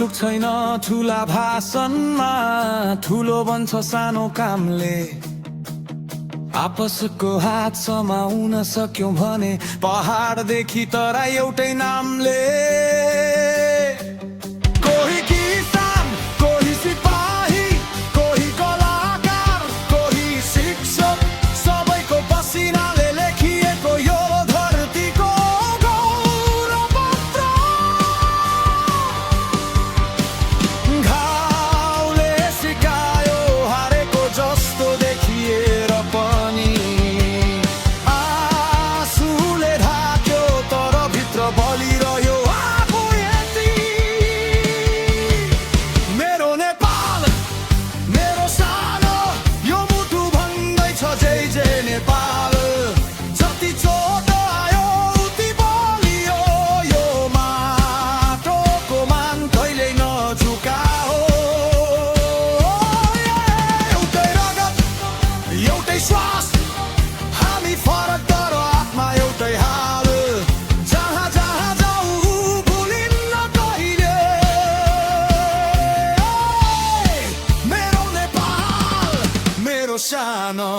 Look छैन ठुला भाषणमा, ठुलो बन्छ सानो कामले। आपसको हात समाउन सक्यौं भने पहाडदेखि तराई एउटै नामले। कोही किसान, कोही सिपाही, कोही कलाकार, कोही शिक्षक, सबैको पसिनाले लेखिएको यो धरतीको गौरवपत्र। घाउले सिकायो हारेको जस्तो देखिएर पनि, आँसुले ढाक्यो तर भित्र बलिरह्यो आफू यति। मेरो नेपाल, मेरो सानो यो मुटु भन्दैछ जय जय नेपाल। जति चोट आयो उति बलियो यो माटोको मान कहिल्यै नझुकाओ। एउटै रगत, एउटै श्वास, हामी फरक तर आत्मा एउटै हाल। जहाँ जहाँ जाऊ भुलिन्न कहिले मेरो नेपाल, मेरो सानो।